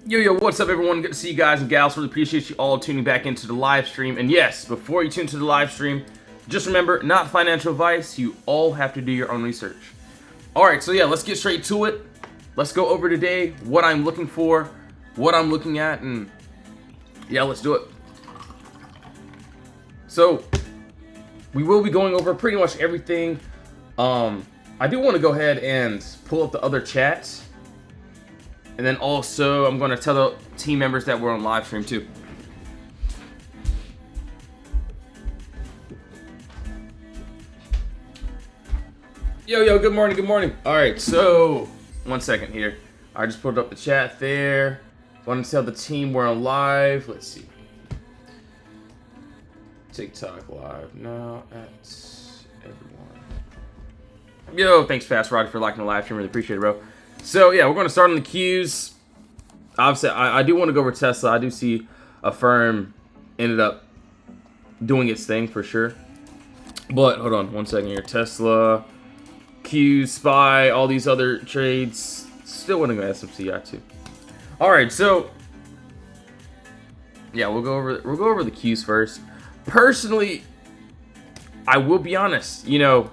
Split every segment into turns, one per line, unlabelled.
Yo, what's up, everyone? Good to see you guys and gals. Really appreciate you all tuning back into the live stream. And yes, before you tune to the live stream, just remember, not financial advice. You all have to do your own research. Alright, so yeah, let's get straight to it. Let's go over today what I'm looking for, what I'm looking at, and yeah, let's do it. So, we will be going over pretty much everything. I do want to go ahead and pull up the other chats. And then also, I'm going to tell the team members that we're on live stream too. Yo, good morning. All right, so 1 second here. I just pulled up the chat there. Want to tell the team we're on live. Let's see. TikTok live now at everyone. Yo, thanks Fast Roddy for liking the live stream. Really appreciate it, bro. So yeah, we're going to start on the Qs. Obviously, I do want to go over Tesla. I do see Affirm ended up doing its thing for sure. But hold on 1 second here. Tesla, Q, SPY, all these other trades. Still want to go SMCI too. All right, so yeah, we'll go over the Qs first. Personally, I will be honest. You know,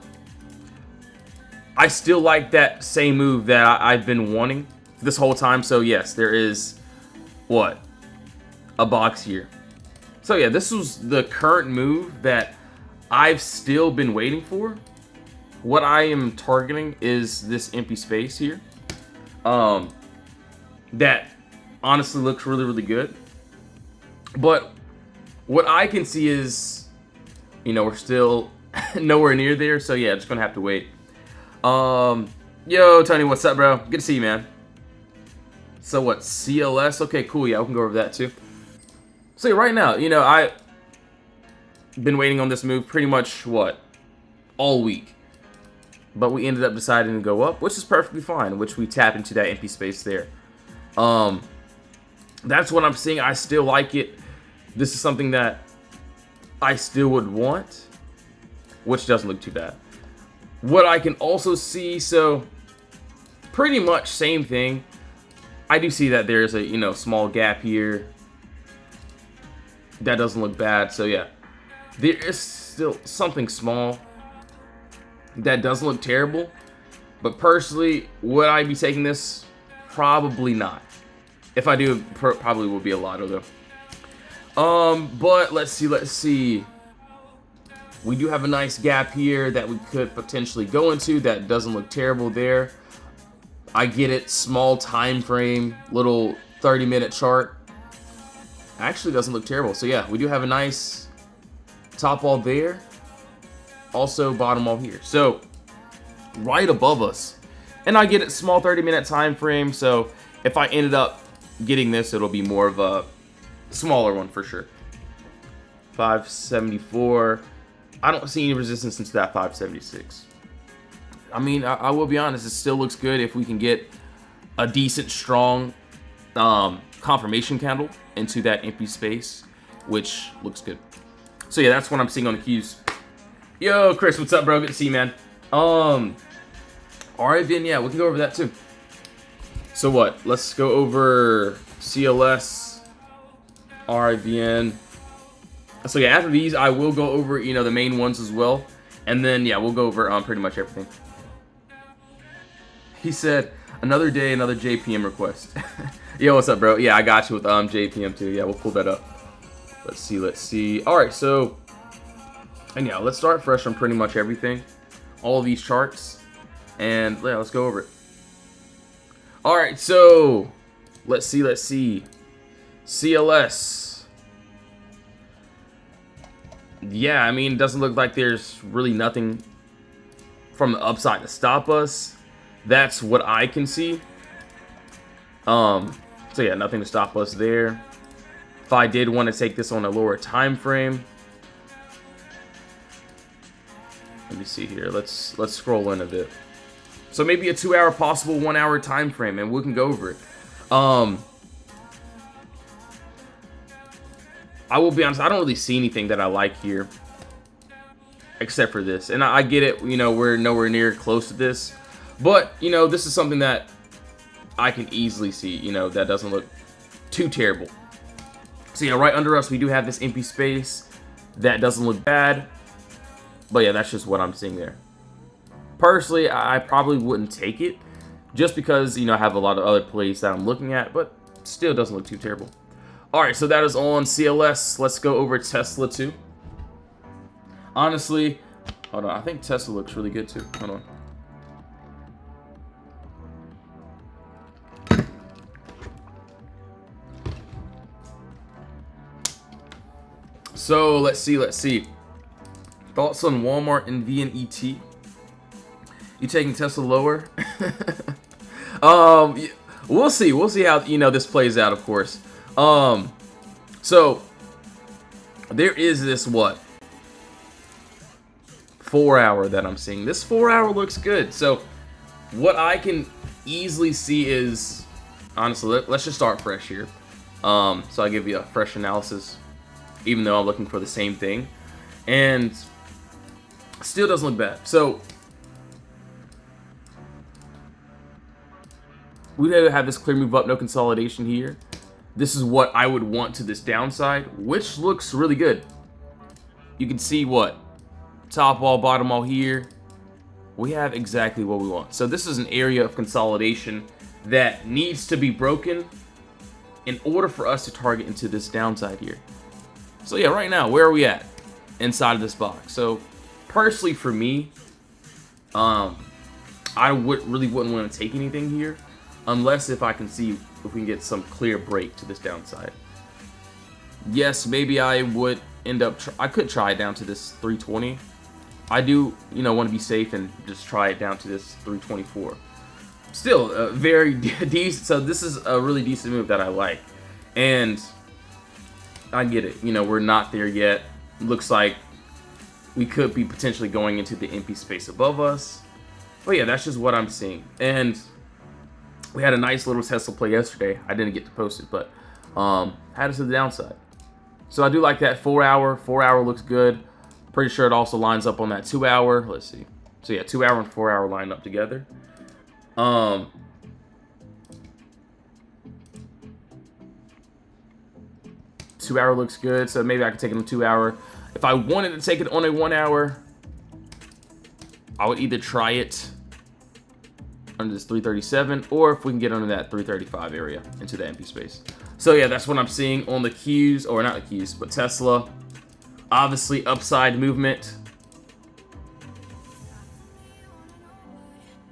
I still like that same move that I've been wanting this whole time. So yes, there is what? A box here. So yeah, this was the current move that I've still been waiting for. What I am targeting is this empty space here. That honestly looks really good. But what I can see is, you know, we're still nowhere near there. So yeah, just gonna have to wait. Yo, Tony, what's up, bro? Good to see you, man. So what, CLS? Okay, cool. Yeah, we can go over that too. So yeah, right now, you know, I've been waiting on this move pretty much, what, all week. But we ended up deciding to go up, which is perfectly fine, which we tap into that empty space there. That's what I'm seeing. I still like it. This is something that I still would want, which doesn't look too bad. What I can also see, so pretty much same thing. I do see that there's a, you know, small gap here. That doesn't look bad. So yeah, there is still something small that doesn't look terrible. But personally, would I be taking this? Probably not. If I do, probably will be a lotto though. But let's see. We do have a nice gap here that we could potentially go into. That doesn't look terrible there. I get it. Small time frame, little 30-minute chart. Actually doesn't look terrible. So yeah, we do have a nice top wall there. Also bottom wall here. So right above us. And I get it. Small 30-minute time frame. So if I ended up getting this, it'll be more of a smaller one for sure. 574. I don't see any resistance into that 576. I mean, I will be honest, it still looks good if we can get a decent, strong confirmation candle into that empty space, which looks good. So yeah, that's what I'm seeing on the Qs. Yo, Chris, what's up, bro? Good to see you, man. RIVN, yeah, we can go over that too. So what? Let's go over CLS, RIVN. So yeah, after these, I will go over, you know, the main ones as well. And then, yeah, we'll go over pretty much everything. He said, another day, another JPM request. Yo, what's up, bro? Yeah, I got you with JPM too. Yeah, we'll pull that up. Let's see. All right, so, and yeah, let's start fresh on pretty much everything. All of these charts. And yeah, let's go over it. All right, so, let's see. CLS. Yeah, I mean, it doesn't look like there's really nothing from the upside to stop us. That's what I can see. So yeah, nothing to stop us there. If I did want to take this on a lower time frame, let me see here. Let's scroll in a bit. So maybe a 2-hour possible 1-hour time frame, and we can go over it. I will be honest, I don't really see anything that I like here. Except for this. And I get it, you know, we're nowhere near close to this. But, you know, this is something that I can easily see, you know, that doesn't look too terrible. So yeah, right under us we do have this empty space that doesn't look bad, but yeah, that's just what I'm seeing there. Personally, I probably wouldn't take it, just because, you know, I have a lot of other plays that I'm looking at, but still doesn't look too terrible. All right, so that is all on CLS. Let's go over Tesla too. Honestly, hold on, I think Tesla looks really good too. Hold on. So let's see. Thoughts on Walmart and VNET? You taking Tesla lower? We'll see. We'll see how, you know, this plays out, of course. So there is this 4 hour that I'm seeing. This 4 hour looks good. So what I can easily see is, honestly, let's just start fresh here. So I'll give you a fresh analysis, even though I'm looking for the same thing, and still doesn't look bad. So we have this clear move up, no consolidation here. This is what I would want to this downside, which looks really good. You can see top wall, bottom wall here. We have exactly what we want. So this is an area of consolidation that needs to be broken in order for us to target into this downside here. So yeah, right now, where are we at inside of this box? So personally for me, I really wouldn't want to take anything here, unless if I can see if we can get some clear break to this downside. Yes, maybe I would end up, I could try it down to this 320. I do, you know, want to be safe and just try it down to this 324. Still, very decent. So this is a really decent move that I like. And I get it. You know, we're not there yet. Looks like we could be potentially going into the empty space above us. But yeah, that's just what I'm seeing. And we had a nice little Tesla play yesterday. I didn't get to post it, but had us to the downside. So I do like that 4 hour. 4 hour looks good. Pretty sure it also lines up on that 2 hour. Let's see. So yeah, 2 hour and 4 hour line up together. 2 hour looks good, so maybe I could take it on 2 hour. If I wanted to take it on a 1 hour, I would either try it under this 337, or if we can get under that 335 area into the empty space. So yeah, that's what I'm seeing on the Qs, or not the Qs, but Tesla. Obviously, upside movement.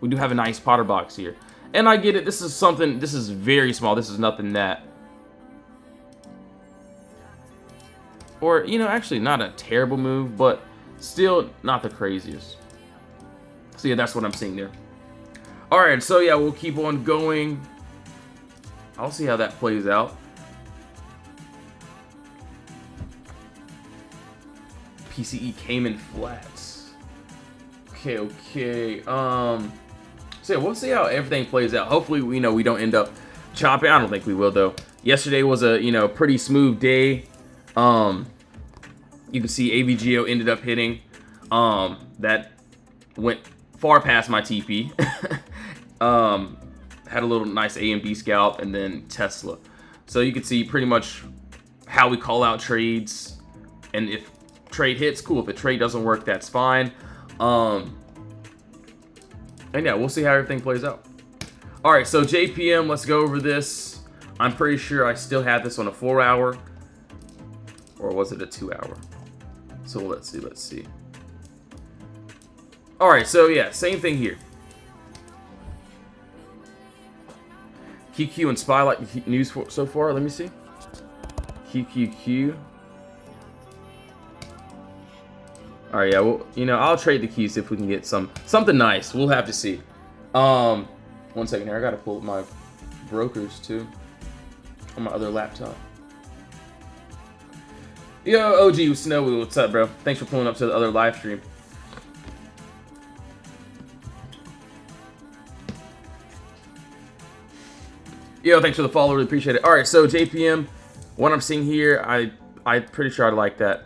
We do have a nice Potter box here. And I get it, this is something, this is very small. This is nothing that, or, you know, actually not a terrible move, but still not the craziest. So yeah, that's what I'm seeing there. Alright, so yeah, we'll keep on going. I'll see how that plays out. PCE Cayman Flats. Okay. So yeah, we'll see how everything plays out. Hopefully, we don't end up chopping. I don't think we will, though. Yesterday was a, pretty smooth day. You can see AVGO ended up hitting. That went far past my TP. Had a little nice AMD scalp, and then Tesla. So you can see pretty much how we call out trades, and if trade hits, cool. If the trade doesn't work, that's fine. And yeah, we'll see how everything plays out. All right, so JPM, let's go over this. I'm pretty sure I still have this on a 4 hour, or was it a 2 hour? So let's see. All right, so yeah, same thing here. QQ and SPY like news so far. Let me see. QQQ. All right, yeah. Well, I'll trade the keys if we can get something nice. We'll have to see. 1 second here. I gotta pull up my brokers too on my other laptop. Yo, OG Snowy, what's up, bro? Thanks for pulling up to the other live stream. Yo, thanks for the follow. Really appreciate it. All right, so JPM, what I'm seeing here, I'm pretty sure I like that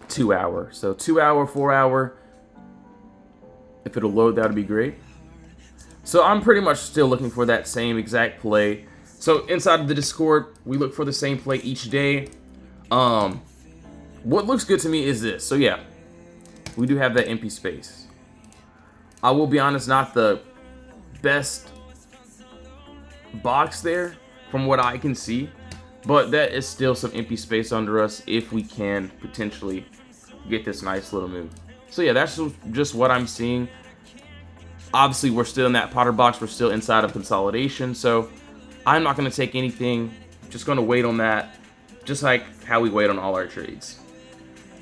2 hour. So 2 hour, 4 hour. If it'll load, that'd be great. So I'm pretty much still looking for that same exact play. So inside of the Discord, we look for the same play each day. What looks good to me is this. So yeah, we do have that empty space. I will be honest, not the best box there from what I can see, but that is still some empty space under us if we can potentially get this nice little move. So yeah, that's just what I'm seeing. Obviously, we're still in that Potter box. We're still inside of consolidation, so I'm not going to take anything. Just going to wait on that, just like how we wait on all our trades.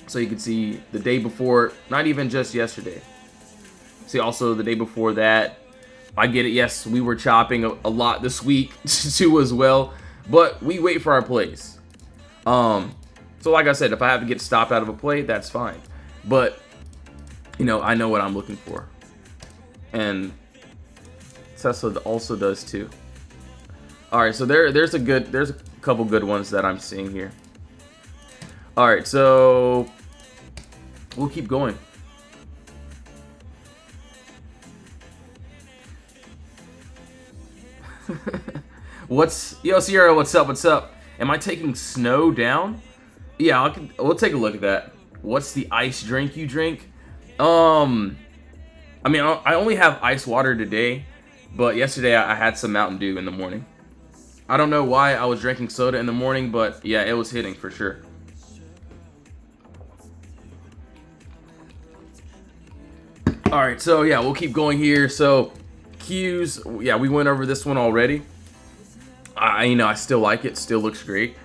So you can see the day before, not even just yesterday. See also the day before that. I get it, yes, we were chopping a lot this week too as well, but we wait for our plays. So like I said, if I have to get stopped out of a play, that's fine. But, you know, I know what I'm looking for. And Tesla also does too. All right, so there's a couple good ones that I'm seeing here. All right, so we'll keep going. Yo Sierra, what's up? What's up? Am I taking snow down? Yeah, we'll take a look at that. What's the ice drink you drink? I mean, I only have ice water today, but yesterday I had some Mountain Dew in the morning. I don't know why I was drinking soda in the morning, but yeah, it was hitting for sure. All right, so yeah, we'll keep going here. So Qs, yeah, we went over this one already. I still like it. Still looks great.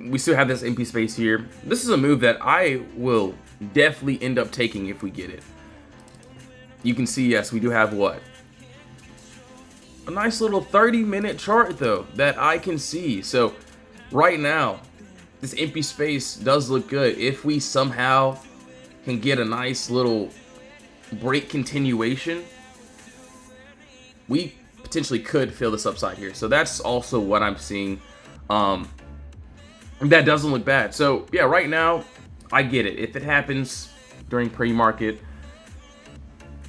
We still have this empty space here. This is a move that I will definitely end up taking if we get it. You can see, yes, we do have what? A nice little 30-minute chart, though, that I can see. So right now, this empty space does look good. If we somehow can get a nice little break continuation, we potentially could fill this upside here. So that's also what I'm seeing. That doesn't look bad. So yeah, right now, I get it. If it happens during pre-market,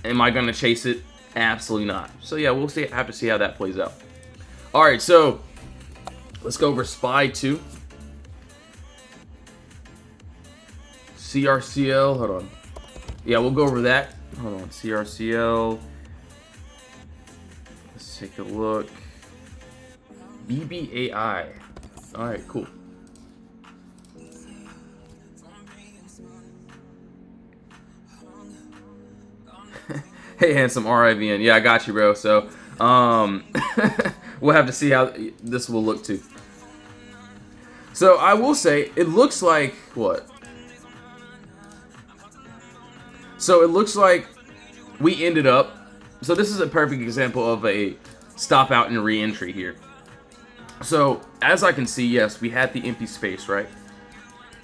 am I going to chase it? Absolutely not. So yeah, we'll have to see how that plays out. All right, so let's go over SPY 2. CRCL, hold on. Yeah, we'll go over that. Hold on, CRCL. Let's take a look. BBAI. All right, cool. Hey, handsome RIVN. Yeah, I got you, bro. So, we'll have to see how this will look too. So, I will say, it looks like, what? So, it looks like we ended up, so this is a perfect example of a stop out and re-entry here. So, as I can see, yes, we had the empty space, right?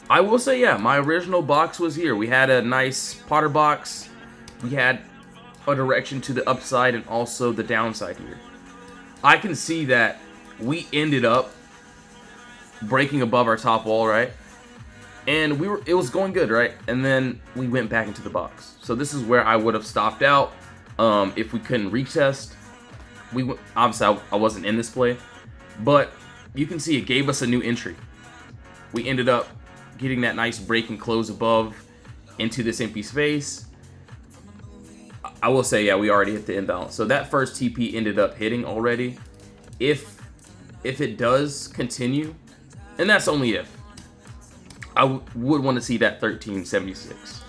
I will say, yeah, my original box was here. We had a nice Potter box. We had a direction to the upside and also the downside here. I can see that we ended up breaking above our top wall, right? And it was going good, right? And then we went back into the box. So this is where I would have stopped out if we couldn't retest. Obviously I wasn't in this play, but you can see it gave us a new entry. We ended up getting that nice break and close above into this empty space. I will say, yeah, we already hit the imbalance. So that first TP ended up hitting already. If it does continue, and that's only if, I would want to see that 1376.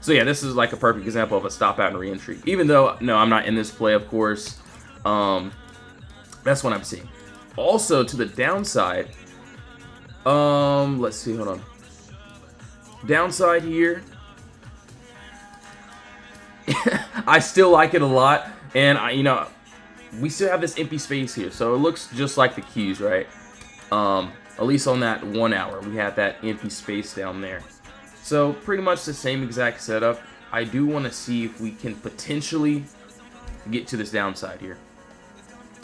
So yeah, this is like a perfect example of a stop out and re-entry. Even though, no, I'm not in this play, of course. That's what I'm seeing. Also, to the downside, let's see, hold on. Downside here, I still like it a lot, and we still have this empty space here, so it looks just like the Qs, right? At least on that 1 hour, we had that empty space down there. So pretty much the same exact setup. I do want to see if we can potentially get to this downside here.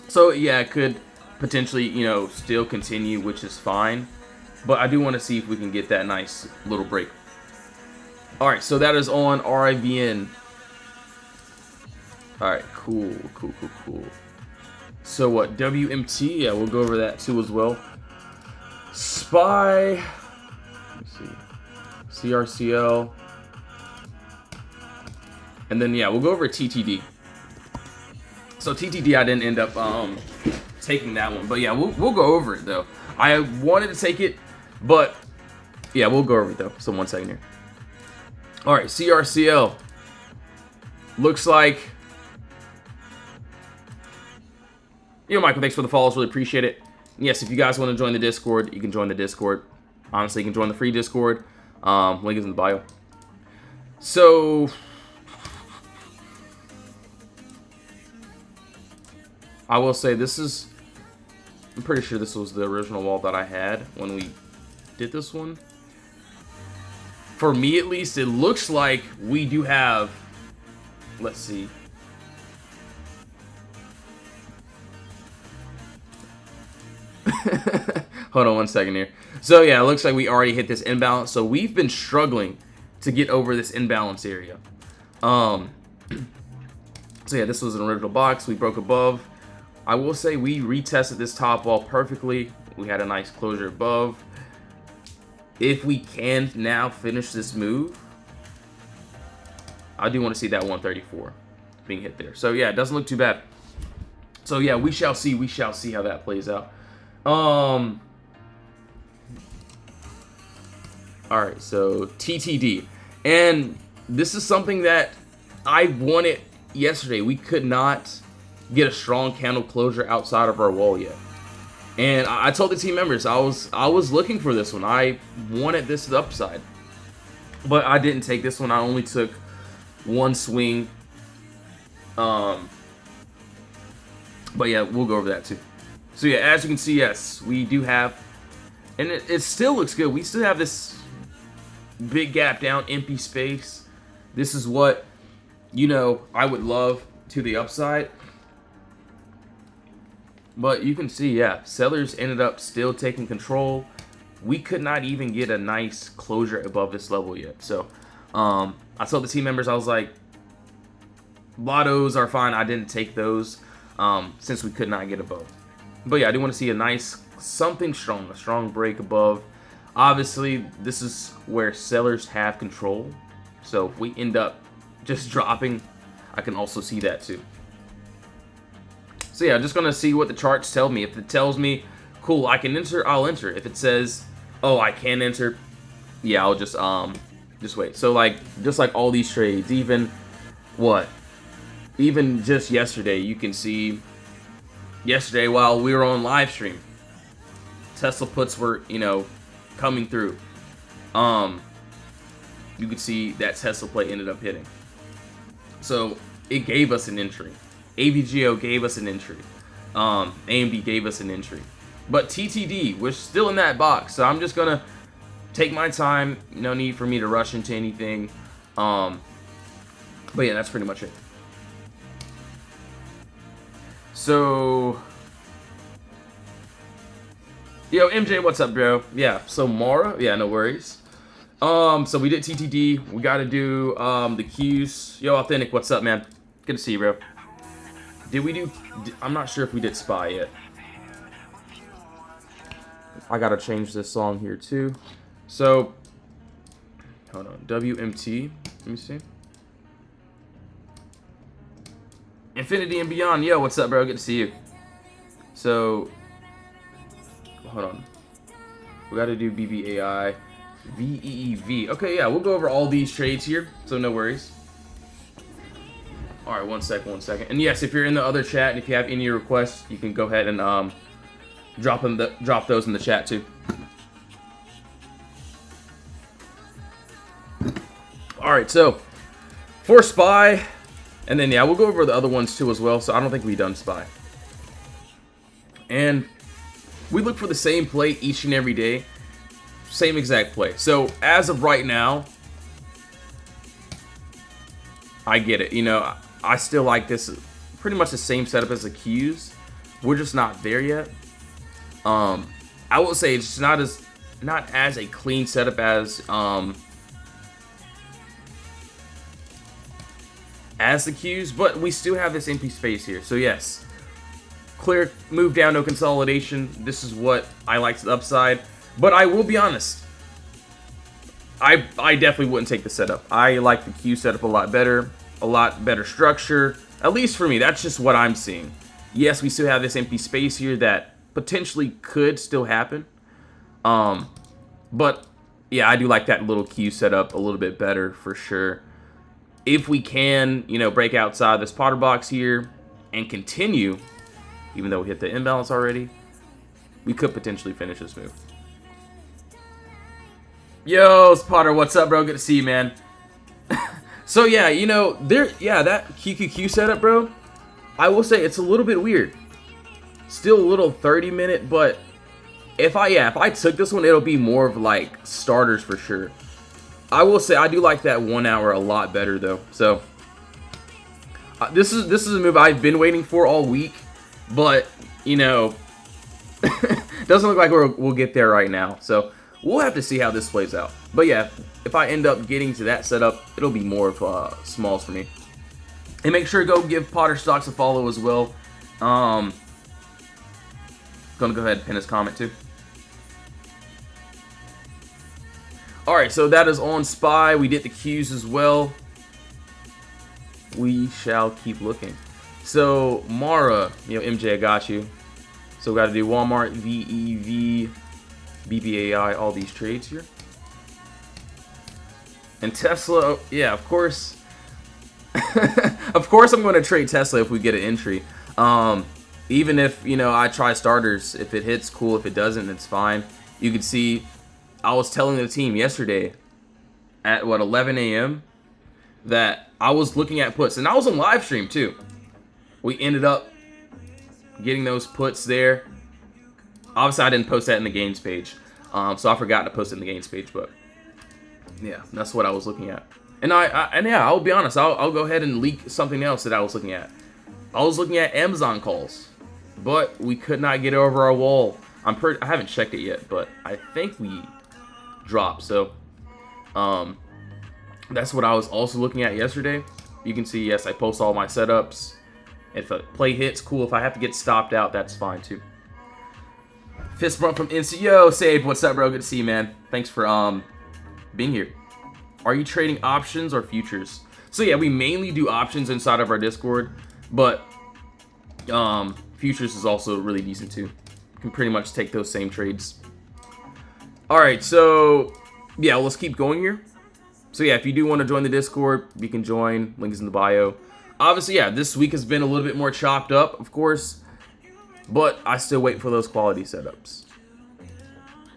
So yeah, it could potentially, still continue, which is fine, but I do want to see if we can get that nice little break. All right, so that is on RIVN. All right, cool. So what, WMT? Yeah, we'll go over that too as well. SPY. Let's see. CRCL. And then, yeah, we'll go over TTD. So TTD, I didn't end up taking that one. But yeah, we'll go over it, though. I wanted to take it, but yeah, we'll go over it, though. So 1 second here. All right, CRCL. Looks like... Yo, Michael, thanks for the follows. Really appreciate it. Yes, if you guys want to join the Discord, you can join the Discord. Honestly, you can join the free Discord. Link is in the bio. So... I will say this is... I'm pretty sure this was the original wall that I had when we did this one. For me, at least, it looks like we do have... Let's see. Hold on 1 second here. So yeah, it looks like we already hit this imbalance. So we've been struggling to get over this imbalance area. So yeah, this was an original box. We broke above. I will say we retested this top wall perfectly. We had a nice closure above. If we can now finish this move, I do want to see that 134 being hit there. So yeah, it doesn't look too bad. So yeah, we shall see. We shall see how that plays out. All right, so TTD, and this is something that I wanted yesterday. We could not get a strong candle closure outside of our wall yet, and I told the team members I was looking for this one. I wanted this upside, but I didn't take this one. I only took one swing. But yeah, we'll go over that too. So yeah, as you can see, yes, we do have, and it still looks good. We still have this big gap down, empty space. This is what, you know, I would love to the upside. But you can see, yeah, sellers ended up still taking control. We could not even get a nice closure above this level yet. So I told the team members, I was like, lottos are fine. I didn't take those since we could not get above. But yeah, I do want to see a nice, something strong, a strong break above. Obviously, this is where sellers have control. So if we end up just dropping, I can also see that too. So yeah, I'm just going to see what the charts tell me. If it tells me, cool, I can enter, I'll enter. If it says, oh, I can't enter, yeah, I'll just wait. So like, just like all these trades, even what? Even just yesterday, you can see yesterday while we were on live stream, Tesla puts were, you know, coming through. You could see that Tesla play ended up hitting. So it gave us an entry. AVGO gave us an entry. AMD gave us an entry. But TTD, we're still in that box. So I'm just going to take my time. No need for me to rush into anything. But yeah, that's pretty much it. So, yo, MJ, what's up, bro? Yeah, so Mara, yeah, no worries. So we did TTD. We got to do the Qs. Yo, Authentic, what's up, man? Good to see you, bro. Did we do? I'm not sure if we did SPY yet. I gotta change this song here too. So, hold on. WMT. Let me see. Infinity and Beyond. Yo, what's up, bro? Good to see you. So, hold on. We got to do BBAI. VEEV. Okay, yeah, we'll go over all these trades here, so no worries. All right, one second. And yes, if you're in the other chat and if you have any requests, you can go ahead and drop those in the chat too. All right, so for SPY. And then, yeah, we'll go over the other ones, too, as well. So, I don't think we've done SPY. And we look for the same play each and every day. Same exact play. So, as of right now, I get it. You know, I still like this. Pretty much the same setup as the Qs. We're just not there yet. I will say it's not as a clean setup as as the cues, but we still have this empty space here. So yes, clear, move down, no consolidation. This is what I like to the upside. But I will be honest, I definitely wouldn't take the setup. I like the cue setup a lot better structure, at least for me. That's just what I'm seeing. Yes, we still have this empty space here that potentially could still happen. But yeah, I do like that little cue setup a little bit better for sure. If we can, you know, break outside this Potter box here and continue, even though we hit the imbalance already, we could potentially finish this move. Yo, Potter, what's up, bro? Good to see you, man. So yeah, you know, that QQQ setup, bro, I will say it's a little bit weird. Still a little 30-minute, but if I took this one, it'll be more of like starters for sure. I will say I do like that 1 hour a lot better though. So this is a move I've been waiting for all week, but you know, doesn't look like we'll get there right now. So we'll have to see how this plays out. But yeah, if I end up getting to that setup, it'll be more of smalls for me. And make sure to go give Potter Stocks a follow as well. Gonna go ahead and pin his comment too. Alright, so that is on SPY. We did the cues as well. We shall keep looking. So, Mara, you know, MJ, I got you. So, we got to do Walmart, VEV, BBAI, all these trades here. And Tesla, yeah, of course. Of course I'm going to trade Tesla if we get an entry. Even if, you know, I try starters. If it hits, cool. If it doesn't, it's fine. You can see, I was telling the team yesterday at, what, 11 a.m. that I was looking at puts. And I was on live stream, too. We ended up getting those puts there. Obviously, I didn't post that in the games page. So I forgot to post it in the games page. But, yeah, that's what I was looking at. And yeah, I'll be honest. I'll go ahead and leak something else that I was looking at. I was looking at Amazon calls. But we could not get over our wall. I haven't checked it yet, but I think we dropped. So, that's what I was also looking at yesterday. You can see, yes, I post all my setups. If a play hits, cool. If I have to get stopped out, that's fine too. Fist bump from NCO. Save, what's up, bro? Good to see you, man. Thanks for being here. Are you trading options or futures? So yeah, we mainly do options inside of our Discord, but futures is also really decent too. You can pretty much take those same trades. All right, so yeah, let's keep going here. So yeah, if you do want to join the Discord, you can join. Link is in the bio. Obviously, yeah, this week has been a little bit more chopped up, of course, but I still wait for those quality setups.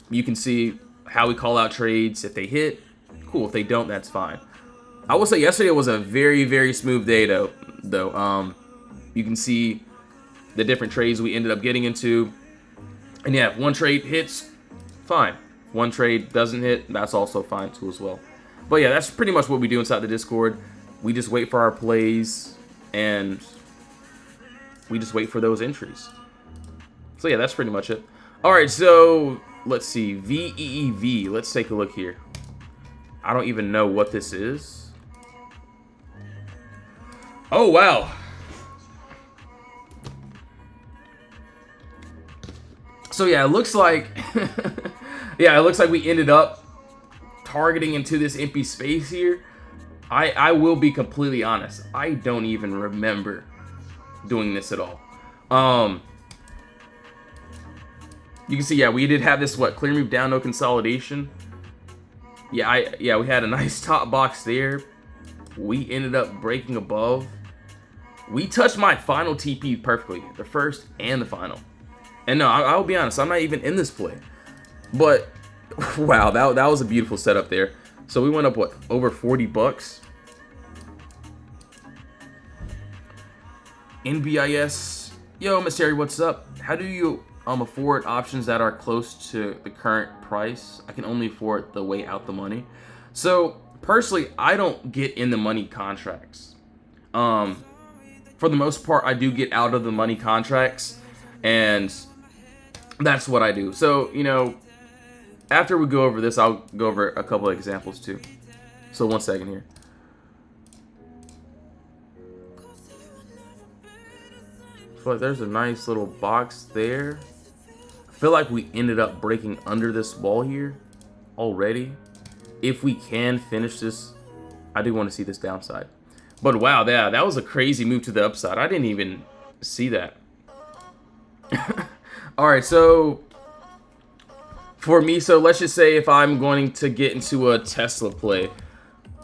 You can see how we call out trades. If they hit, cool. If they don't, that's fine. I will say yesterday was a very, very smooth day, though. You can see the different trades we ended up getting into. And yeah, if one trade hits, fine. One trade doesn't hit, that's also fine, too, as well. But yeah, that's pretty much what we do inside the Discord. We just wait for our plays, and we just wait for those entries. So yeah, that's pretty much it. All right, so let's see. VEEV. Let's take a look here. I don't even know what this is. Oh, wow. So yeah, it looks like yeah, it looks like we ended up targeting into this empty space here. I will be completely honest. I don't even remember doing this at all. You can see, yeah, we did have this, what, clear move down, no consolidation. Yeah, we had a nice top box there. We ended up breaking above. We touched my final TP perfectly, the first and the final. And no, I'll be honest, I'm not even in this play. But wow, that was a beautiful setup there. So we went up, what, over 40 bucks. NBIS. Yo, Mystery, what's up? How do you afford options that are close to the current price? I can only afford the way out the money. So personally, I don't get in the money contracts. For the most part, I do get out of the money contracts, and that's what I do. So, you know, after we go over this, I'll go over a couple of examples too. So 1 second here. feel like there's a nice little box there. I feel like we ended up breaking under this wall here already. If we can finish this, I do want to see this downside. But wow, that was a crazy move to the upside. I didn't even see that. Alright, so for me, so let's just say if I'm going to get into a Tesla play,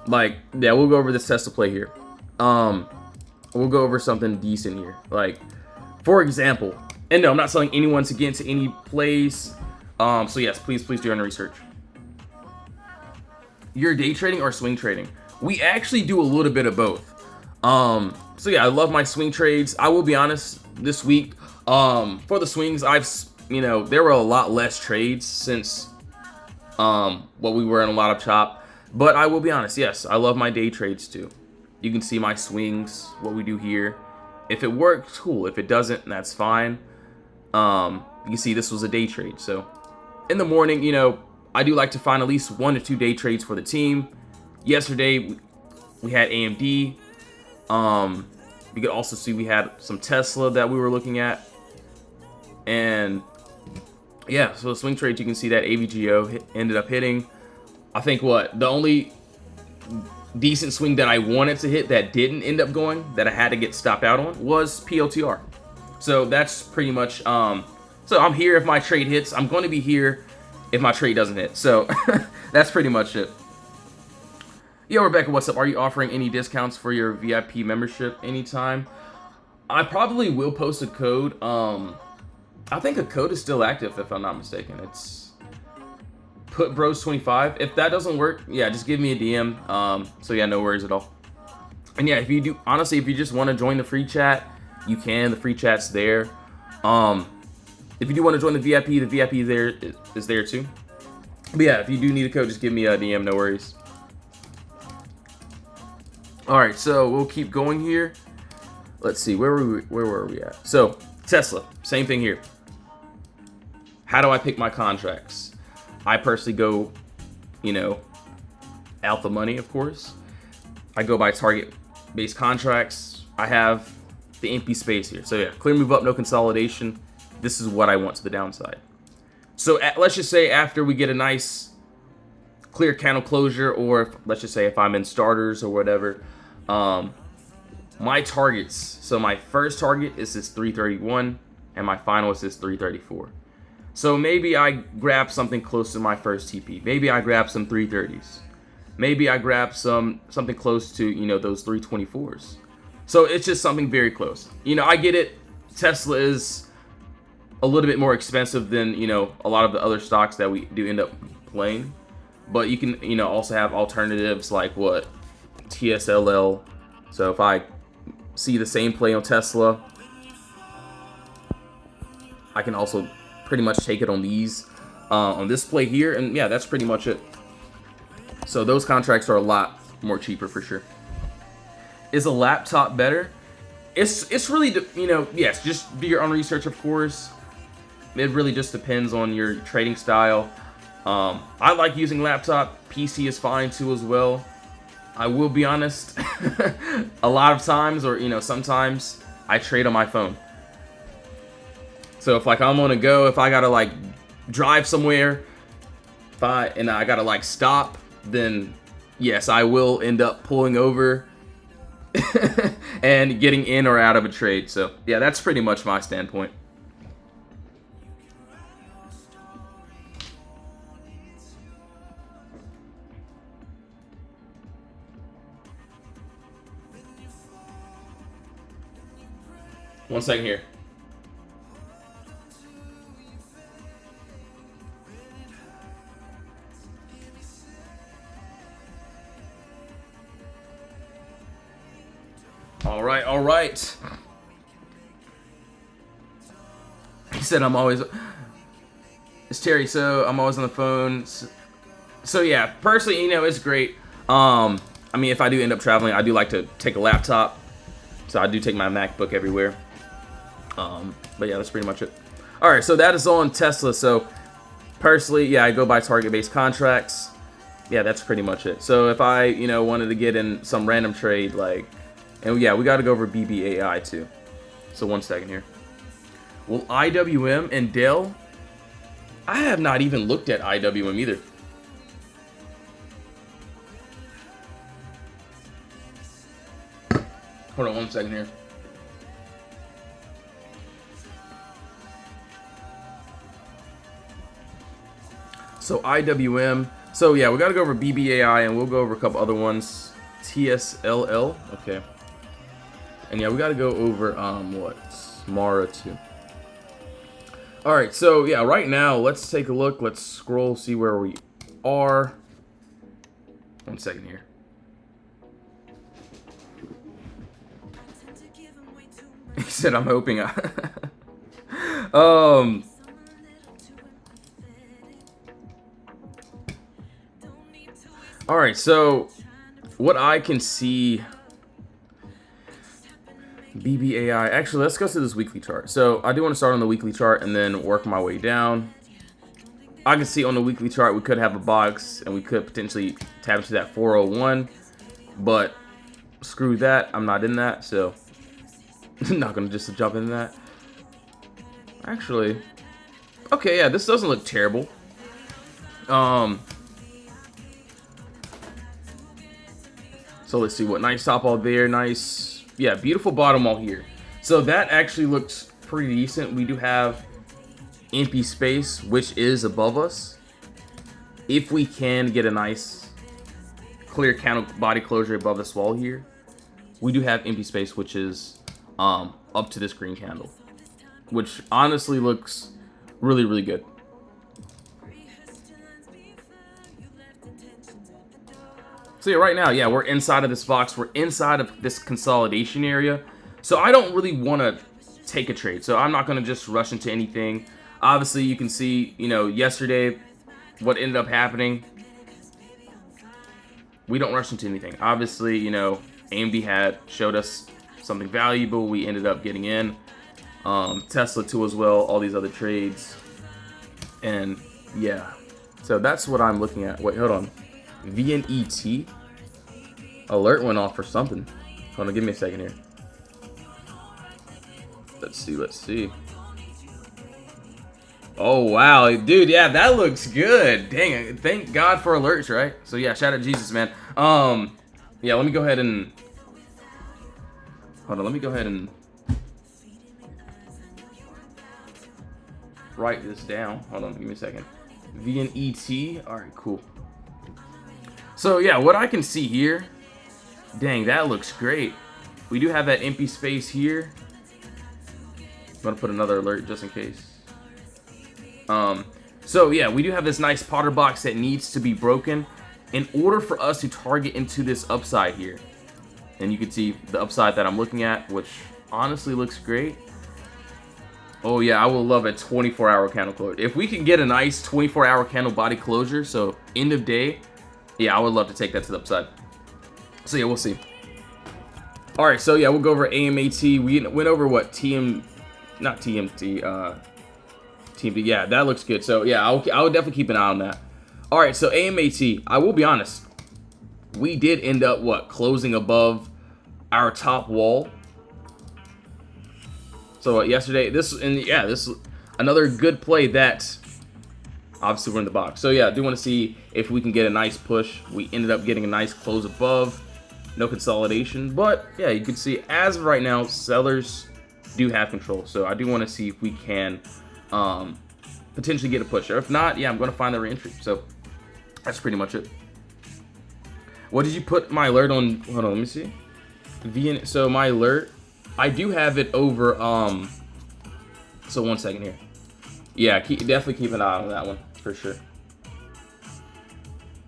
like, yeah, we'll go over this Tesla play here. We'll go over something decent here. Like, for example, and no, I'm not telling anyone to get into any plays. So yes, please do your own research. You're day trading or swing trading? We actually do a little bit of both. So yeah, I love my swing trades. I will be honest, this week, for the swings, there were a lot less trades since what we were in a lot of chop. But I will be honest, yes, I love my day trades too. You can see my swings, what we do here. If it works, cool. If it doesn't, that's fine. You can see this was a day trade. So in the morning, I do like to find at least 1 to 2 day trades for the team. Yesterday, we had AMD. You could also see we had some Tesla that we were looking at. And yeah, so the swing trades, you can see that AVGO ended up hitting. I think the only decent swing that I wanted to hit that didn't end up going, that I had to get stopped out on, was PLTR. So that's pretty much, so I'm here if my trade hits. I'm going to be here if my trade doesn't hit. So that's pretty much it. Yo, Rebecca, what's up? Are you offering any discounts for your VIP membership anytime? I probably will post a code. I think a code is still active if I'm not mistaken. It's PutBros25. If that doesn't work, yeah, just give me a DM. So yeah, no worries at all. And yeah, if you do, honestly, if you just want to join the free chat, you can. The free chat's there. If you do want to join the VIP there is there too. But yeah, if you do need a code, just give me a DM. No worries. All right, so we'll keep going here. Let's see, where were we at? So Tesla, same thing here. How do I pick my contracts? I personally go, alpha money, of course. I go by target-based contracts. I have the empty space here. So yeah, clear move up, no consolidation. This is what I want to the downside. So let's just say after we get a nice clear candle closure, or let's just say if I'm in starters or whatever, my targets. So my first target is this 331, and my final is this 334. So maybe I grab something close to my first TP. Maybe I grab some 330s. Maybe I grab something close to, those 324s. So it's just something very close. I get it. Tesla is a little bit more expensive than, a lot of the other stocks that we do end up playing. But you can, also have alternatives like TSLL. So if I see the same play on Tesla, I can also pretty much take it on these, on this play here, and yeah, that's pretty much it. So those contracts are a lot more cheaper for sure. Is a laptop better? It's really, yes, just do your own research, of course. It really just depends on your trading style. I like using laptop. PC is fine too as well. I will be honest, a lot of times, or sometimes I trade on my phone. So if I'm on a go, if I gotta drive somewhere, and I gotta stop, then yes, I will end up pulling over and getting in or out of a trade. So yeah, that's pretty much my standpoint. One second here. All right. He said I'm always... It's Terry, so I'm always on the phone. So yeah, personally, it's great. I mean, if I do end up traveling, I do like to take a laptop. So I do take my MacBook everywhere. But yeah, that's pretty much it. All right, so that is all on Tesla. So personally, yeah, I go by target-based contracts. Yeah, that's pretty much it. So if I, wanted to get in some random trade, and yeah, we got to go over BBAI too. So one second here. Well, IWM and Dell, I have not even looked at IWM either. Hold on 1 second here. So IWM. So yeah, we got to go over BBAI and we'll go over a couple other ones. TSLL. Okay. And yeah, we got to go over what? Mara too. All right. So yeah, right now let's take a look. Let's scroll, see where we are. 1 second here. He said, "I'm hoping." All right, so what I can see, BBAI. Actually, let's go to this weekly chart. So I do want to start on the weekly chart and then work my way down. I can see on the weekly chart we could have a box and we could potentially tap into that 401, but screw that. I'm not in that, so I'm not gonna just jump in that. Actually, okay, yeah, this doesn't look terrible. So let's see what nice top all there, nice, yeah, beautiful bottom all here. So that actually looks pretty decent. We do have empty space, which is above us. If we can get a nice clear candle body closure above this wall here, we do have empty space, which is up to this green candle, which honestly looks really, really good. So yeah, right now, yeah, we're inside of this box. We're inside of this consolidation area. So I don't really want to take a trade. So I'm not going to just rush into anything. Obviously, you can see, you know, yesterday, what ended up happening. We don't rush into anything. Obviously, you know, AMD had showed us something valuable. We ended up getting in. Tesla too as well. All these other trades. And yeah. So that's what I'm looking at. Wait, hold on. VNET alert went off for something. Hold on, give me a second here. Let's see. Oh wow, dude, yeah, that looks good. Dang it, thank God for alerts, right? So yeah, shout out Jesus, man. Yeah, let me go ahead and hold on. Let me go ahead and write this down. Hold on, give me a second. VNET. All right, cool. So yeah, what I can see here, dang, that looks great. We do have that empty space here. I'm gonna put another alert just in case. So yeah, we do have this nice Potter box that needs to be broken in order for us to target into this upside here. And you can see the upside that I'm looking at, which honestly looks great. Oh yeah, I will love a 24-hour candle closure. If we can get a nice 24-hour candle body closure, so end of day, yeah, I would love to take that to the upside. So yeah, we'll see. All right, so yeah, we'll go over AMAT. We went over what TMT, yeah, that looks good. So yeah, I would definitely keep an eye on that. All right, so AMAT, I will be honest, we did end up what, closing above our top wall. So yesterday, this another good play that obviously we're in the box. So yeah, I do want to see if we can get a nice push. We ended up getting a nice close above, no consolidation, but yeah, you can see as of right now, sellers do have control. So I do want to see if we can potentially get a push. Or if not, yeah, I'm going to find the re-entry. So that's pretty much it. What did you put my alert on? Hold on, let me see. So my alert, I do have it over. So 1 second here. Yeah, definitely keep an eye on that one for sure.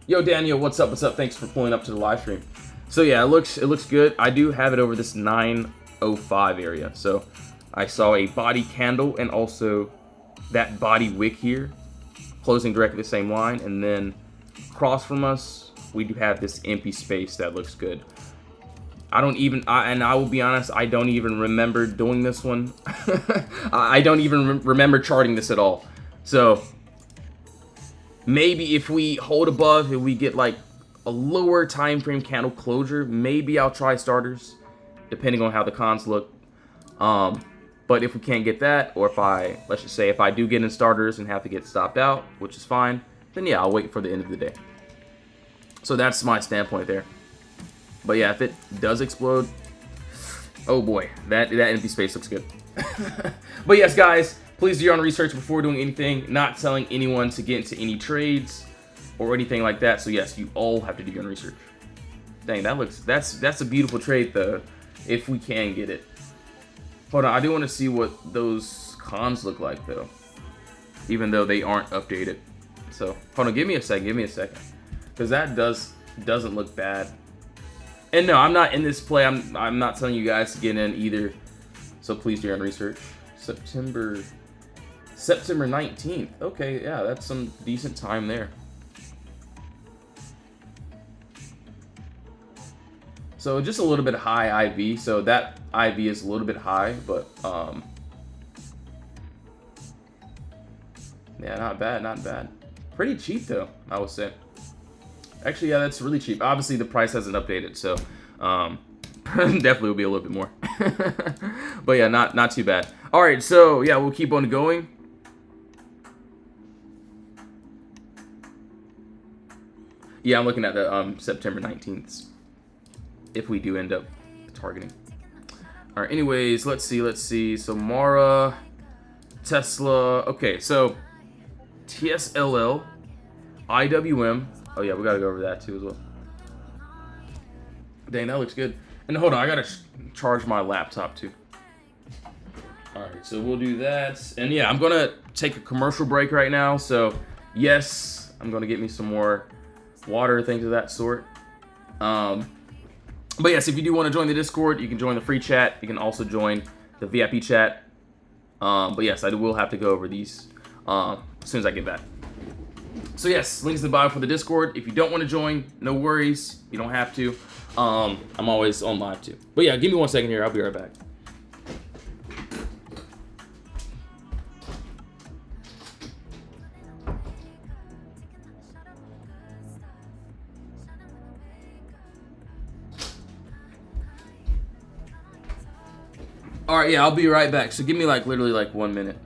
Yo, Daniel, what's up? What's up? Thanks for pulling up to the live stream. So yeah, it looks good. I do have it over this 905 area. So I saw a body candle and also that body wick here, closing directly the same line, and then across from us we do have this empty space that looks good. And I will be honest, I don't even remember doing this one. I don't even remember charting this at all. So maybe if we hold above, if we get like a lower time frame candle closure, maybe I'll try starters, depending on how the cons look. But if we can't get that, or if let's just say if I do get in starters and have to get stopped out, which is fine, then yeah, I'll wait for the end of the day. So that's my standpoint there. But yeah, if it does explode, oh boy, that empty space looks good. But yes, guys, please do your own research before doing anything. Not telling anyone to get into any trades or anything like that. So yes, you all have to do your own research. Dang, that's a beautiful trade though, if we can get it. Hold on, I do want to see what those cons look like though, even though they aren't updated. So hold on, give me a second, because that doesn't look bad. And no, I'm not in this play. I'm not telling you guys to get in either. So please do your own research. September 19th. Okay, yeah, that's some decent time there. So just a little bit high IV. So that IV is a little bit high, but yeah, not bad. Pretty cheap though, I would say. Actually, yeah, that's really cheap. Obviously, the price hasn't updated, so definitely will be a little bit more. But yeah, not too bad. All right, so yeah, we'll keep on going. Yeah, I'm looking at the September 19th. If we do end up targeting. All right, anyways, let's see. So Mara, Tesla. Okay, so TSLL, IWM. Oh yeah, we gotta go over that too as well. Dang, that looks good. And hold on, I gotta charge my laptop too. All right, so we'll do that. And yeah, I'm gonna take a commercial break right now. So yes, I'm gonna get me some more water, things of that sort. But yes, if you do want to join the Discord, you can join the free chat. You can also join the VIP chat. But yes, I will have to go over these as soon as I get back. So yes, links in the bio for the Discord. If you don't want to join, no worries. You don't have to. I'm always on live too. But yeah, give me 1 second here. I'll be right back. All right, yeah, I'll be right back. So give me literally 1 minute.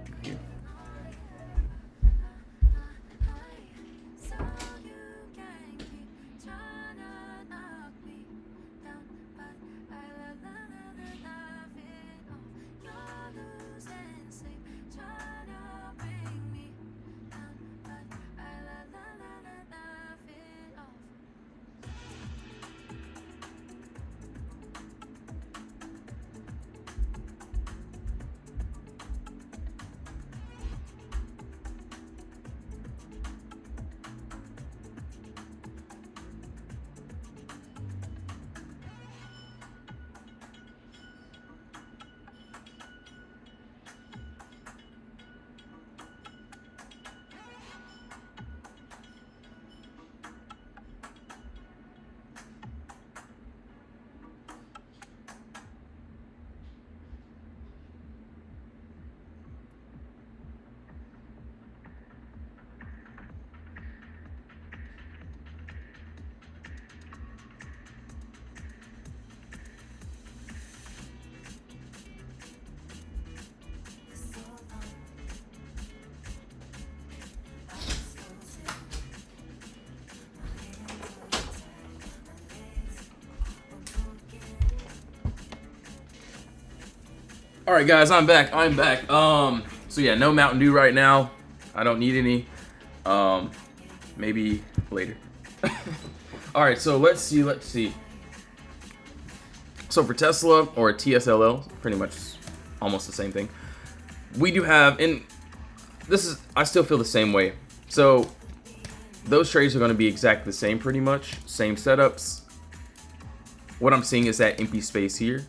All right, guys, I'm back. So yeah, no Mountain Dew right now. I don't need any. Maybe later. All right, so let's see. So for Tesla or TSLL, pretty much almost the same thing. We do have, and I still feel the same way. So those trades are going to be exactly the same, pretty much same setups. What I'm seeing is that empty space here.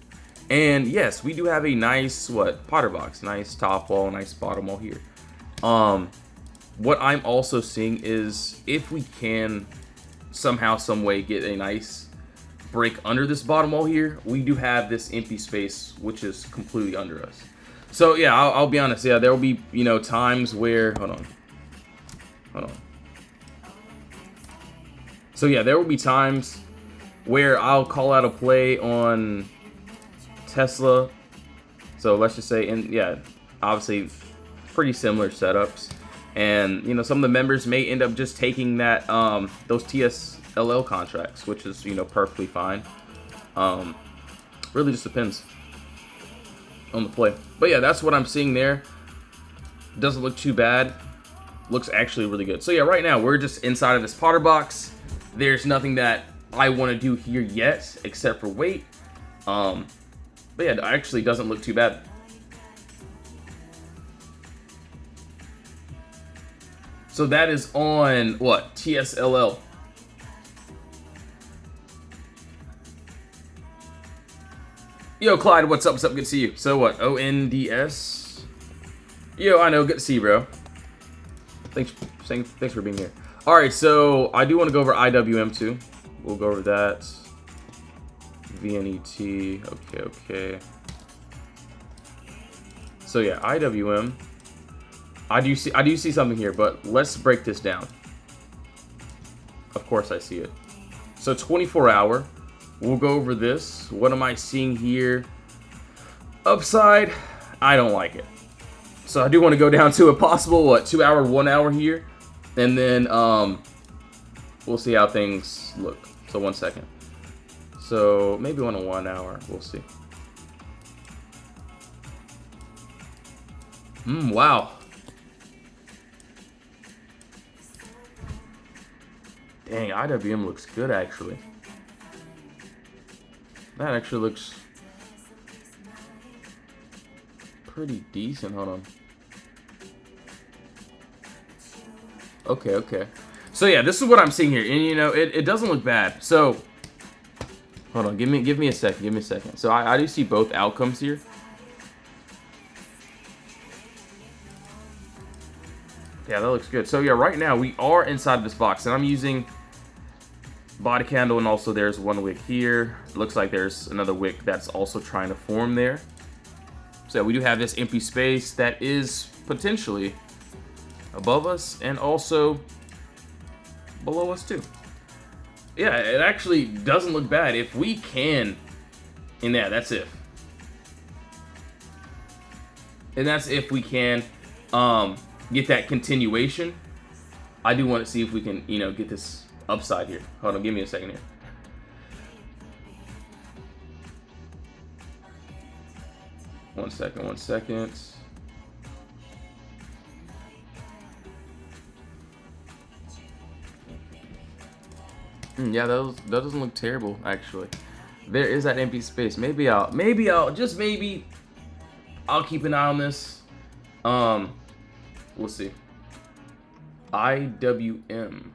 And yes, we do have a nice, Potter box, nice top wall, nice bottom wall here. What I'm also seeing is if we can somehow, some way get a nice break under this bottom wall here, we do have this empty space, which is completely under us. So yeah, I'll be honest. Yeah, there will be, times where, hold on. So yeah, there will be times where I'll call out a play on Tesla, So let's just say, and yeah, obviously pretty similar setups. And you know, some of the members may end up just taking that those TSLL contracts, which is, you know, perfectly fine. Really just depends on the play. But yeah, that's what I'm seeing there. Doesn't look too bad. Looks actually really good. So yeah, right now we're just inside of this Potter box. There's nothing that I want to do here yet except for wait. But yeah, it actually doesn't look too bad. So that is on what? TSLL. Yo, Clyde, what's up? What's up? Good to see you. So what? ONDS? Yo, I know. Good to see you, bro. Thanks for being here. All right, so I do want to go over IWM too. We'll go over that. VNET. Okay. So yeah, IWM. I do see something here, but let's break this down. Of course I see it. So 24-hour. We'll go over this. What am I seeing here? Upside, I don't like it. So I do want to go down to a possible, what, 2 hour, 1 hour here. And then we'll see how things look. So 1 second. So maybe on a 1 hour. We'll see. Wow. Dang, IWM looks good actually. That actually looks pretty decent. Hold on. Okay. So yeah, this is what I'm seeing here, and you know, it doesn't look bad. So hold on, give me a second. So I do see both outcomes here. Yeah, that looks good. So yeah, right now we are inside this box, and I'm using body candle, and also there's one wick here. It looks like there's another wick that's also trying to form there. So we do have this empty space that is potentially above us and also below us too. Yeah, it actually doesn't look bad. If we can, and yeah, that's if. And that's if we can get that continuation. I do want to see if we can, you know, get this upside here. Hold on, give me a second here. One second. Yeah, that doesn't look terrible actually. There is that empty space. Maybe I'll keep an eye on this. We'll see. IWM.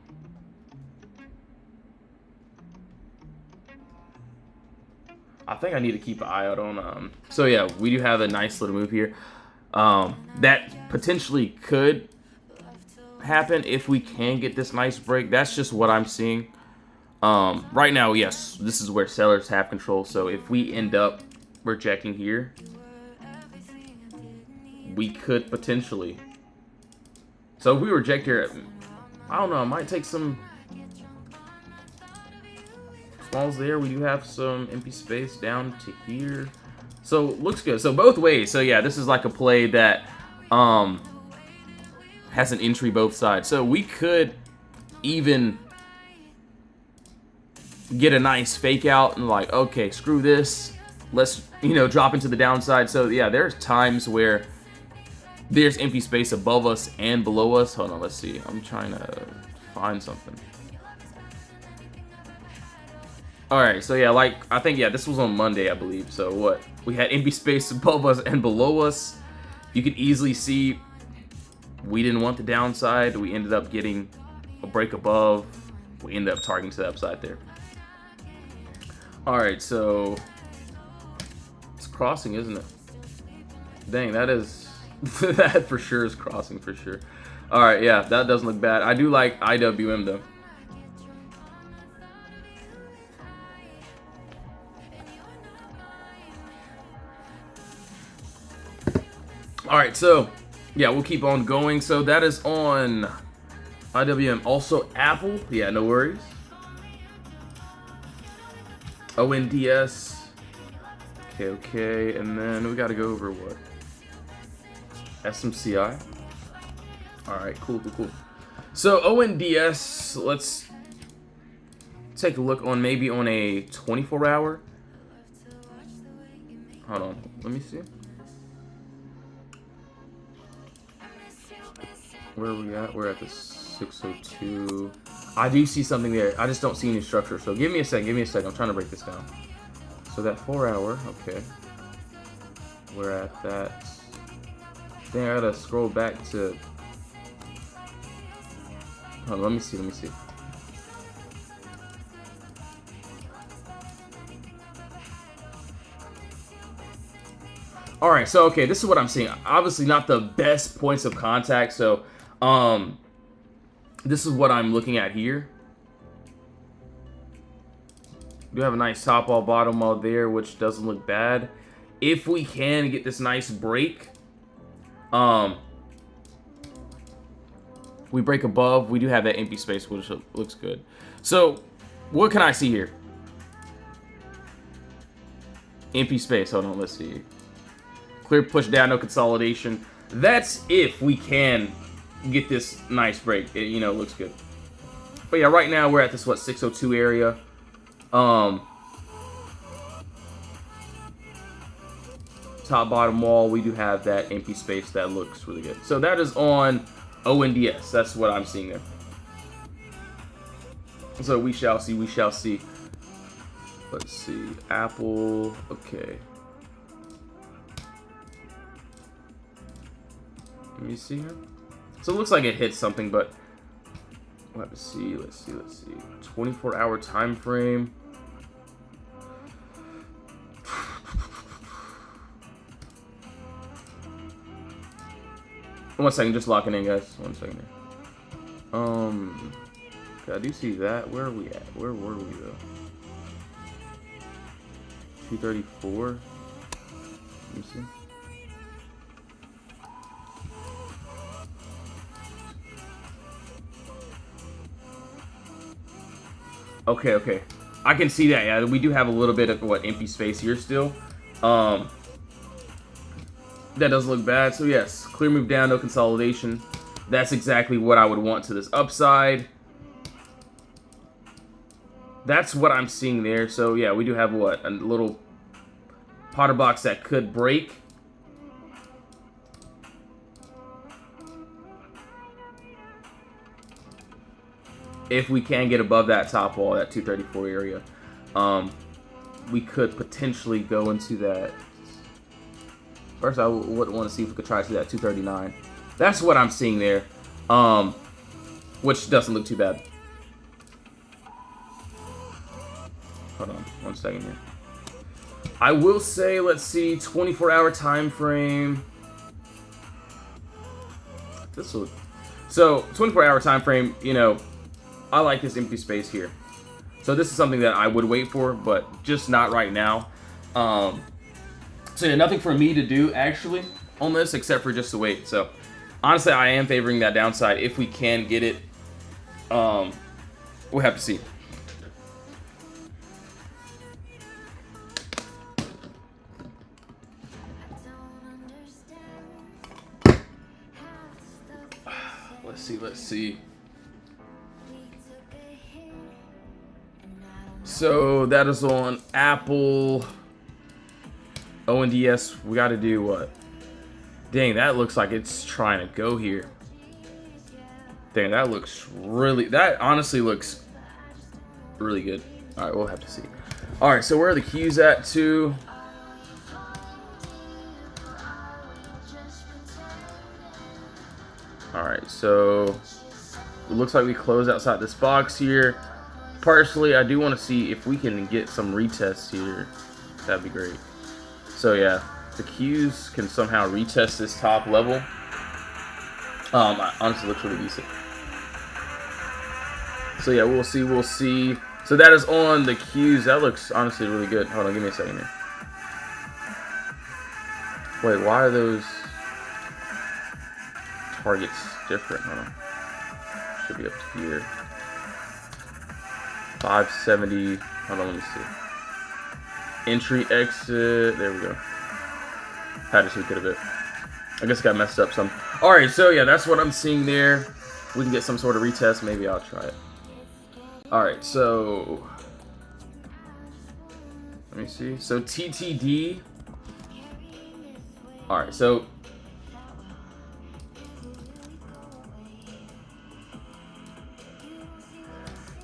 I think I need to keep an eye out on. So yeah, we do have a nice little move here. That potentially could happen if we can get this nice break. That's just what I'm seeing. Right now, yes, this is where sellers have control. So if we end up rejecting here, we could potentially. So if we reject here, I don't know, I might take some smalls there. We do have some empty space down to here. So looks good. So both ways. So yeah, this is like a play that has an entry both sides. So we could even get a nice fake out and like, okay, screw this. Let's, you know, drop into the downside. So yeah, there's times where there's empty space above us and below us. Hold on, let's see. I'm trying to find something. Alright, so yeah, like, I think, yeah, this was on Monday, I believe. So what? We had empty space above us and below us. You could easily see we didn't want the downside. We ended up getting a break above. We ended up targeting to the upside there. Alright, so it's crossing, isn't it? Dang, that is... that for sure is crossing for sure. Alright, yeah, that doesn't look bad. I do like IWM though. Alright, so yeah, we'll keep on going. So that is on IWM. Also Apple, yeah, no worries. ONDS. Okay, and then we gotta go over what? SMCI. Alright, cool. So ONDS, let's take a look on maybe on a 24-hour. Hold on, let me see. Where are we at? We're at the 602. I do see something there. I just don't see any structure. So give me a second. I'm trying to break this down. So that 4-hour, okay. We're at that. Then I gotta scroll back to. Hold on, let me see. All right, so okay, this is what I'm seeing. Obviously, not the best points of contact. So, this is what I'm looking at here. We do have a nice top wall, bottom wall there, which doesn't look bad. If we can get this nice break, we break above. We do have that empty space, which looks good. So, what can I see here? Empty space. Hold on, let's see. Clear push down, no consolidation. That's if we can get this nice break. It, you know, looks good. But yeah, right now we're at this, what, 602 area. Top bottom wall, we do have that empty space that looks really good. So that is on ONDS. That's what I'm seeing there. So we shall see. Let's see. Apple. Okay. Let me see here. So it looks like it hits something, but we'll have to see. Let's see. 24-hour time frame. One second, just locking in, guys. 1 second here. Okay, I do see that. Where are we at? Where were we though? 234. Let me see. Okay. I can see that, yeah. We do have a little bit of, what, empty space here still. That doesn't look bad. So, yes, clear move down, no consolidation. That's exactly what I would want to this upside. That's what I'm seeing there. So, yeah, we do have, what, a little Potter box that could break. If we can get above that top wall, that 234 area, we could potentially go into that. First, I would want to see if we could try to that 239. That's what I'm seeing there, which doesn't look too bad. Hold on 1 second here. I will say, let's see, 24-hour time frame. This will. So 24-hour time frame, you know. I like this empty space here. So this is something that I would wait for, but just not right now. So yeah, nothing for me to do actually on this except for just to wait. So honestly, I am favoring that downside. If we can get it, we'll have to see. Let's see. So that is on Apple. ONDS, we got to do what? Dang, that looks like it's trying to go here. Dang, that looks really, that honestly looks really good. All right, we'll have to see. All right, so where are the keys at too? All right, so it looks like we close outside this box here. Personally, I do want to see if we can get some retests here. That'd be great. So yeah, the Qs can somehow retest this top level. Honestly, looks really decent. So yeah, we'll see. So that is on the Qs. That looks honestly really good. Hold on, give me a second here. Wait, why are those targets different? Hold on. Should be up here. 570. Hold on, let me see. Entry, exit. There we go. Had to tweak it a bit. I guess it got messed up some. Alright, so yeah, that's what I'm seeing there. We can get some sort of retest. Maybe I'll try it. Alright, so... let me see. So TTD. Alright, so...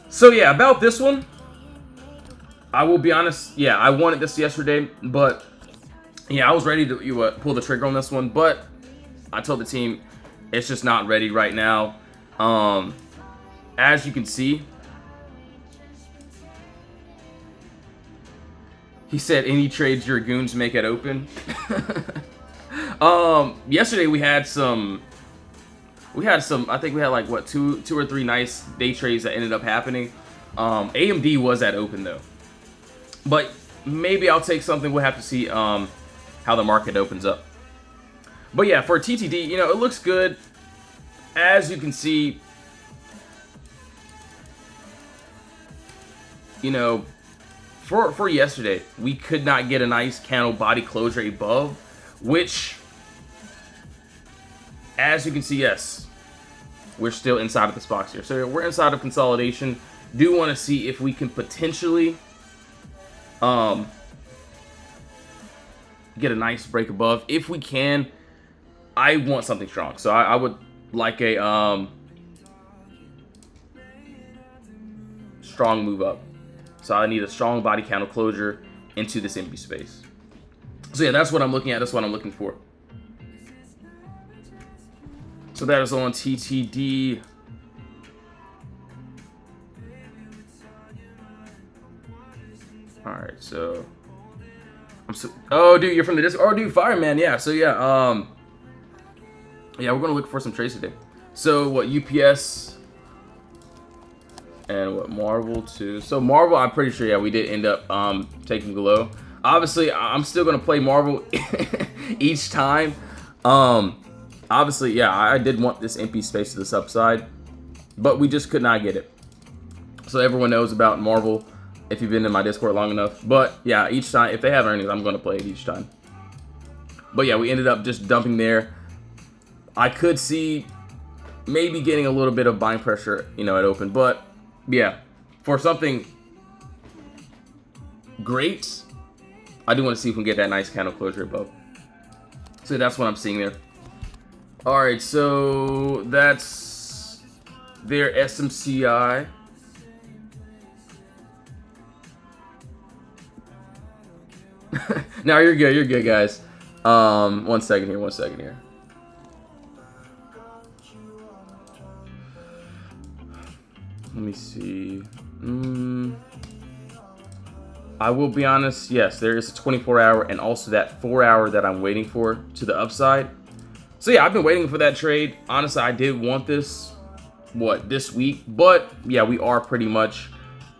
so yeah, about this one, I will be honest, yeah, I wanted this yesterday, but yeah, I was ready to pull the trigger on this one, but I told the team it's just not ready right now. As you can see, he said any trades your goons make it open. Yesterday we had some, I think we had like what two or three nice day trades that ended up happening. AMD was at open though, but maybe I'll take something. We'll have to see how the market opens up. But yeah, for TTD, you know, it looks good. As you can see, you know, for yesterday, we could not get a nice candle body closure above, which, as you can see, yes, we're still inside of this box here. So we're inside of consolidation. Do want to see if we can potentially get a nice break above. If we can, I want something strong. So I would like a strong move up. So I need a strong body candle closure into this empty space. So yeah, that's what I'm looking at. That's what I'm looking for. So that is on TTD. All right, so oh, dude, you're from the Discord. Oh, dude, Fireman, yeah. So yeah, yeah, we're gonna look for some trades today. So what, UPS and what, Marvel too. So Marvel, I'm pretty sure, yeah, we did end up taking Glow. Obviously, I'm still gonna play Marvel each time. Obviously, yeah, I did want this empty space to the upside, but we just could not get it. So everyone knows about Marvel if you've been in my Discord long enough. But yeah, each time, if they have earnings, I'm gonna play it each time. But yeah, we ended up just dumping there. I could see maybe getting a little bit of buying pressure, you know, at open, but yeah, for something great, I do want to see if we can get that nice candle closure above. So that's what I'm seeing there. All right, so that's their SMCI. No, you're good, guys. One second here. Let me see. I will be honest, yes, there is a 24-hour and also that 4-hour that I'm waiting for to the upside. So yeah, I've been waiting for that trade. Honestly, I did want this, this week, but yeah, we are pretty much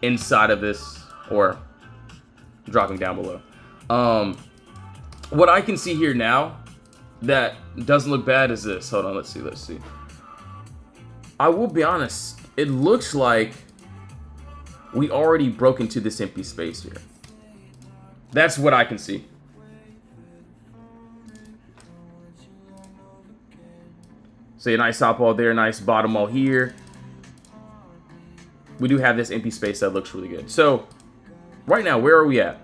inside of this, or dropping down below. What I can see here now that doesn't look bad is this. Hold on, let's see. I will be honest, it looks like we already broke into this empty space here. That's what I can see. So a nice top wall there, nice bottom wall here. We do have this empty space that looks really good. So right now, where are we at?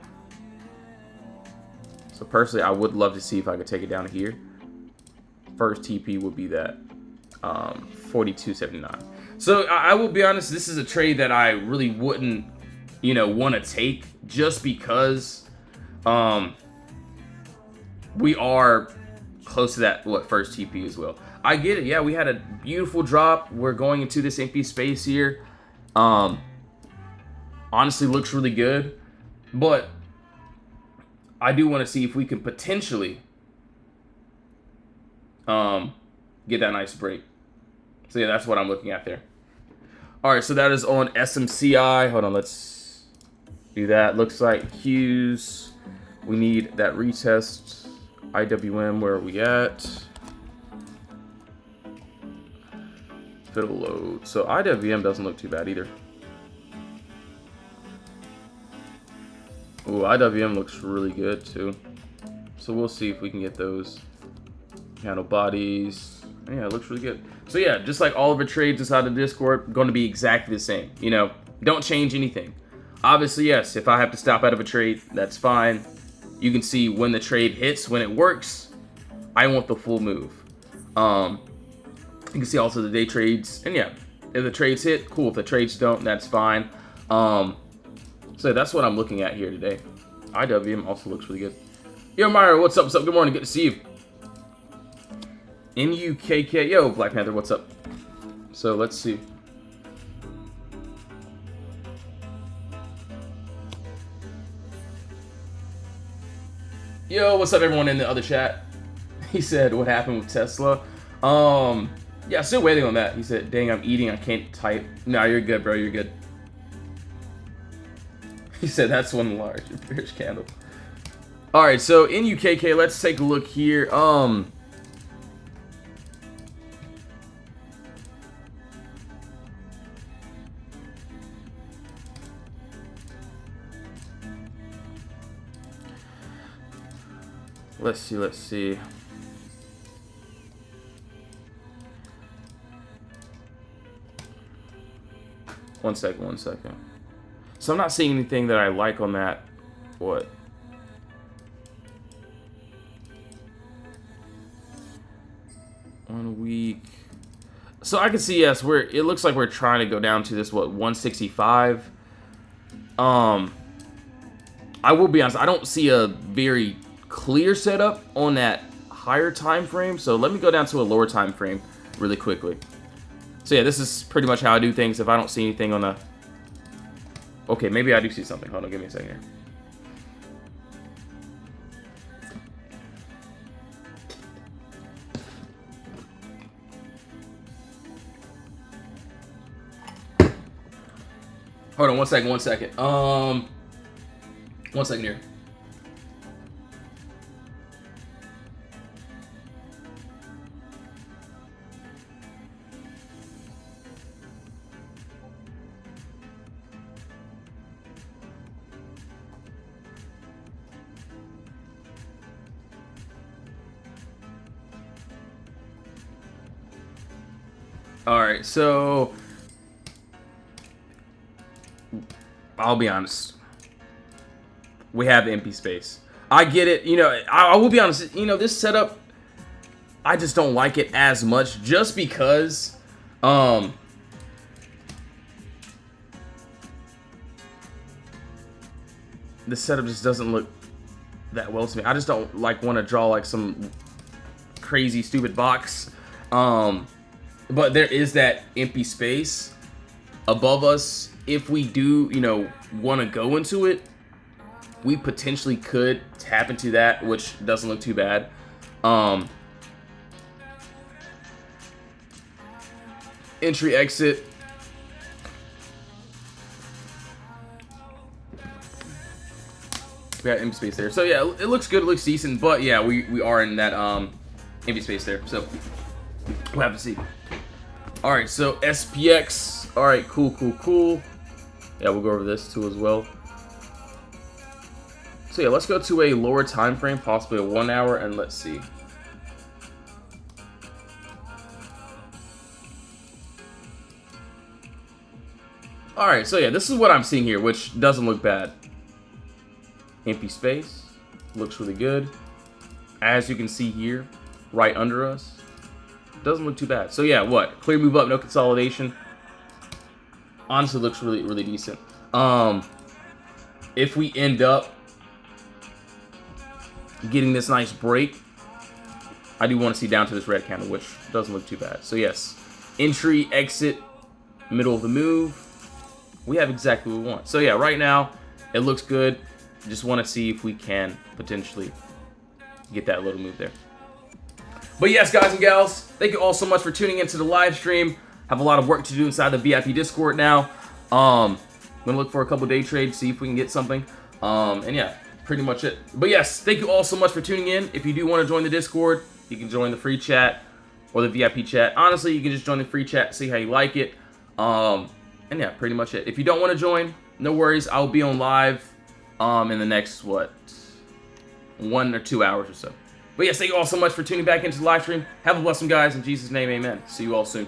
So personally, I would love to see if I could take it down to here. First TP would be that 42.79. So I will be honest, this is a trade that I really wouldn't, you know, want to take just because we are close to that first TP as well. I get it. Yeah, we had a beautiful drop. We're going into this empty space here. Honestly, looks really good, but I do want to see if we can potentially get that nice break. So yeah, that's what I'm looking at there. All right, so that is on SMCI. Hold on, let's do that. Looks like Qs. We need that retest. IWM, where are we at? It'll load. So IWM doesn't look too bad either. Ooh, IWM looks really good too. So we'll see if we can get those handle bodies. Yeah, it looks really good. So yeah, just like all of our trades inside the Discord, going to be exactly the same. You know, don't change anything. Obviously, yes, if I have to stop out of a trade, that's fine. You can see when the trade hits, when it works, I want the full move. You can see also the day trades, and yeah, if the trades hit, cool. If the trades don't, that's fine. So that's what I'm looking at here today. IWM also looks really good. Yo, Myra, what's up? What's up? Good morning. Good to see you. NUKK. Yo, Black Panther, what's up? So let's see. Yo, what's up, everyone in the other chat? He said, what happened with Tesla? Yeah, still waiting on that. He said, dang, I'm eating. I can't type. No, you're good, bro. You're good. He said, that's one large bearish candle. All right, so in UKK, let's take a look here. Let's see. One second. So I'm not seeing anything that I like on that. What? 1 week. So I can see, yes, it looks like we're trying to go down to this, what, 165. I will be honest, I don't see a very clear setup on that higher time frame, so let me go down to a lower time frame really quickly. So yeah, this is pretty much how I do things. If I don't see anything on the... Okay, maybe I do see something. Hold on, give me a second here. Hold on, one second. 1 second here. All right, so I'll be honest. We have empty space. I get it. You know, I will be honest. You know, this setup, I just don't like it as much just because the setup just doesn't look that well to me. I just don't like want to draw like some crazy stupid box. But there is that empty space above us. If we do, you know, want to go into it, we potentially could tap into that, which doesn't look too bad. Entry, exit. We got empty space there. So yeah, it looks good, it looks decent, but yeah, we are in that empty space there. So we'll have to see. All right, so SPX. All right, cool. Yeah, we'll go over this too as well. So yeah, let's go to a lower time frame, possibly a 1 hour, and let's see. All right, so yeah, this is what I'm seeing here, which doesn't look bad. Empty space, looks really good. As you can see here, right under us. Doesn't look too bad. So yeah, what? Clear move up, no consolidation. Honestly, looks really decent. If we end up getting this nice break, I do want to see down to this red candle, which doesn't look too bad. So yes, entry, exit, middle of the move. We have exactly what we want. So yeah, right now it looks good. Just want to see if we can potentially get that little move there. But yes, guys and gals, thank you all so much for tuning into the live stream. Have a lot of work to do inside the VIP Discord now. I'm gonna look for a couple day trades, see if we can get something. And yeah, pretty much it. But yes, thank you all so much for tuning in. If you do want to join the Discord, you can join the free chat or the VIP chat. Honestly, you can just join the free chat, see how you like it. And yeah, pretty much it. If you don't want to join, no worries. I'll be on live in the next, what, 1 or 2 hours or so. But yes, thank you all so much for tuning back into the live stream. Have a blessed one, guys. In Jesus' name, amen. See you all soon.